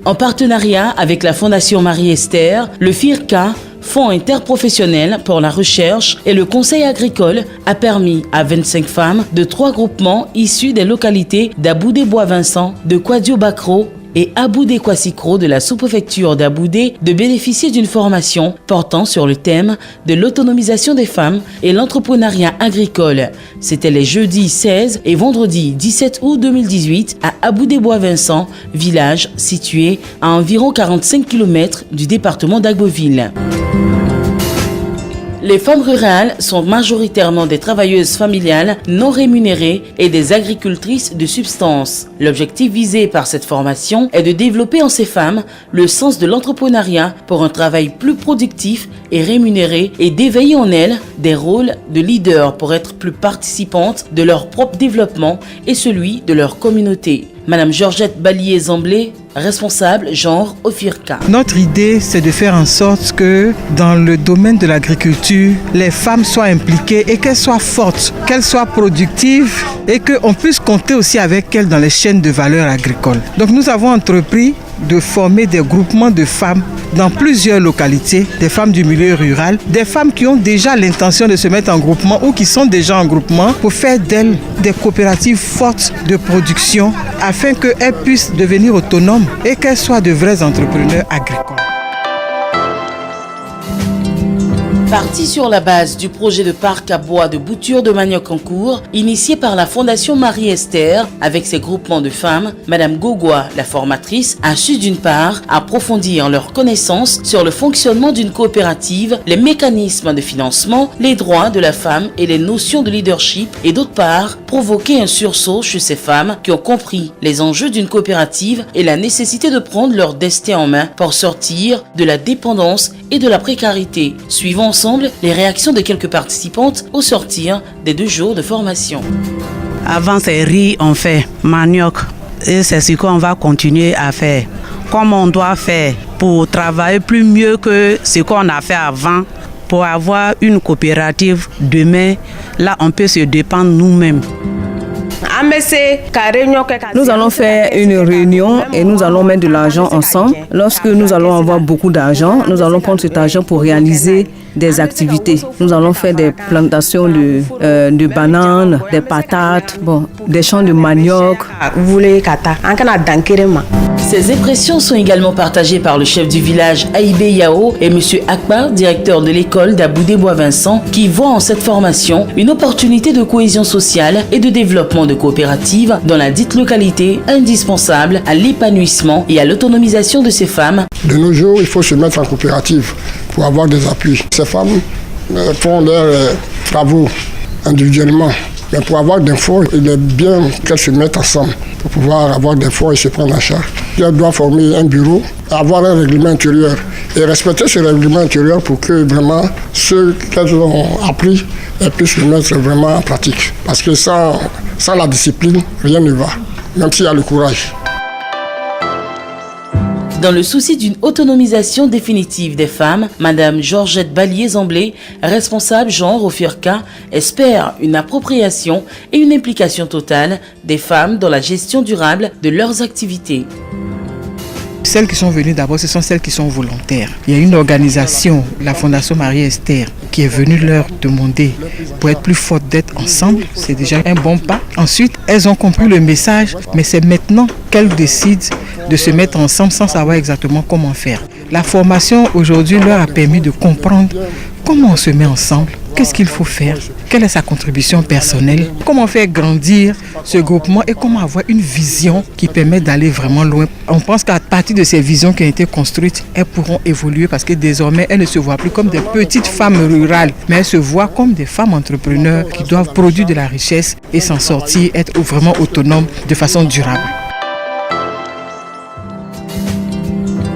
En partenariat avec la Fondation Marie-Esther, le FIRCA, Fonds interprofessionnel pour la recherche et le conseil agricole, a permis à 25 femmes de 3 groupements issus des localités d'Aboudé-Bois-Vincent, de Kwadio-Bakro et Aboudé-Kwassikro de la sous-préfecture d'Aboudé de bénéficier d'une formation portant sur le thème de l'autonomisation des femmes et l'entrepreneuriat agricole. C'était les jeudis 16 et vendredi 17 août 2018 à Aboudé-Bois-Vincent, village situé à environ 45 km du département d'Agboville. Les femmes rurales sont majoritairement des travailleuses familiales non rémunérées et des agricultrices de subsistance. L'objectif visé par cette formation est de développer en ces femmes le sens de l'entrepreneuriat pour un travail plus productif et rémunéré et d'éveiller en elles des rôles de leader pour être plus participantes de leur propre développement et celui de leur communauté. Madame Georgette Ballier-Zamblé, responsable genre au FIRCA. Notre idée, c'est de faire en sorte que dans le domaine de l'agriculture, les femmes soient impliquées et qu'elles soient fortes, qu'elles soient productives et qu'on puisse compter aussi avec elles dans les chaînes de valeur agricoles. Donc nous avons entrepris de former des groupements de femmes dans plusieurs localités, des femmes du milieu rural, des femmes qui ont déjà l'intention de se mettre en groupement ou qui sont déjà en groupement pour faire d'elles des coopératives fortes de production afin qu'elles puissent devenir autonomes et qu'elles soient de vrais entrepreneurs agricoles. Parti sur la base du projet de parc à bois de bouture de manioc en cours, initié par la Fondation Marie-Esther avec ses groupements de femmes, Madame Gogua, la formatrice, a su d'une part approfondir leurs connaissances sur le fonctionnement d'une coopérative, les mécanismes de financement, les droits de la femme et les notions de leadership et d'autre part provoquer un sursaut chez ces femmes qui ont compris les enjeux d'une coopérative et la nécessité de prendre leur destin en main pour sortir de la dépendance et de la précarité. Suivons ensemble les réactions de quelques participantes au sortir des 2 jours de formation. Avant c'est riz, on fait manioc et c'est ce qu'on va continuer à faire. Comme on doit faire pour travailler plus mieux que ce qu'on a fait avant, pour avoir une coopérative demain, là on peut se dépendre nous-mêmes. Nous allons faire une réunion et nous allons mettre de l'argent ensemble. Lorsque nous allons avoir beaucoup d'argent, nous allons prendre cet argent pour réaliser des activités. Nous allons faire des plantations de bananes, des patates, des champs de manioc. Ces impressions sont également partagées par le chef du village Aïbé Yao et M. Akbar, directeur de l'école d'Aboudé-Bois-Vincent, qui voit en cette formation une opportunité de cohésion sociale et de développement de coopératives dans la dite localité, indispensable à l'épanouissement et à l'autonomisation de ces femmes. De nos jours, il faut se mettre en coopérative pour avoir des appuis. Ces femmes font leurs travaux individuellement. Mais pour avoir des fonds, il est bien qu'elles se mettent ensemble pour pouvoir avoir des fonds et se prendre en charge. Elles doivent former un bureau, avoir un règlement intérieur et respecter ce règlement intérieur pour que vraiment ce qu'elles ont appris, elles puissent le mettre vraiment en pratique. Parce que sans la discipline, rien ne va, même s'il y a le courage. Dans le souci d'une autonomisation définitive des femmes, Madame Georgette Ballier-Zamblé, responsable genre au FIRCA, espère une appropriation et une implication totale des femmes dans la gestion durable de leurs activités. Celles qui sont venues d'abord, ce sont celles qui sont volontaires. Il y a une organisation, la Fondation Marie-Esther, qui est venue leur demander pour être plus fortes d'être ensemble. C'est déjà un bon pas. Ensuite, elles ont compris le message, mais c'est maintenant qu'elles décident de se mettre ensemble sans savoir exactement comment faire. La formation aujourd'hui leur a permis de comprendre comment on se met ensemble, qu'est-ce qu'il faut faire, quelle est sa contribution personnelle, comment faire grandir ce groupement et comment avoir une vision qui permet d'aller vraiment loin. On pense qu'à partir de ces visions qui ont été construites, elles pourront évoluer parce que désormais, elles ne se voient plus comme des petites femmes rurales, mais elles se voient comme des femmes entrepreneurs qui doivent produire de la richesse et s'en sortir, être vraiment autonomes de façon durable.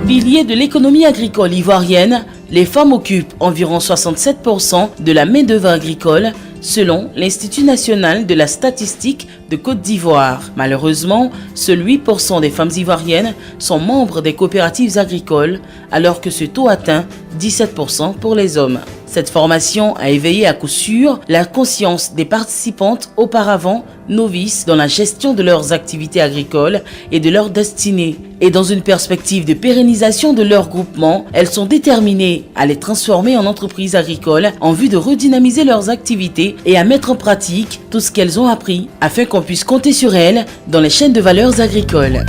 Pilier de l'économie agricole ivoirienne, les femmes occupent environ 67% de la main-d'œuvre agricole, selon l'Institut national de la statistique de Côte d'Ivoire. Malheureusement, seuls 8% des femmes ivoiriennes sont membres des coopératives agricoles, alors que ce taux atteint 17% pour les hommes. Cette formation a éveillé à coup sûr la conscience des participantes auparavant novices dans la gestion de leurs activités agricoles et de leur destinée. Et dans une perspective de pérennisation de leur groupement, elles sont déterminées à les transformer en entreprises agricoles en vue de redynamiser leurs activités et à mettre en pratique tout ce qu'elles ont appris afin qu'on puisse compter sur elles dans les chaînes de valeurs agricoles.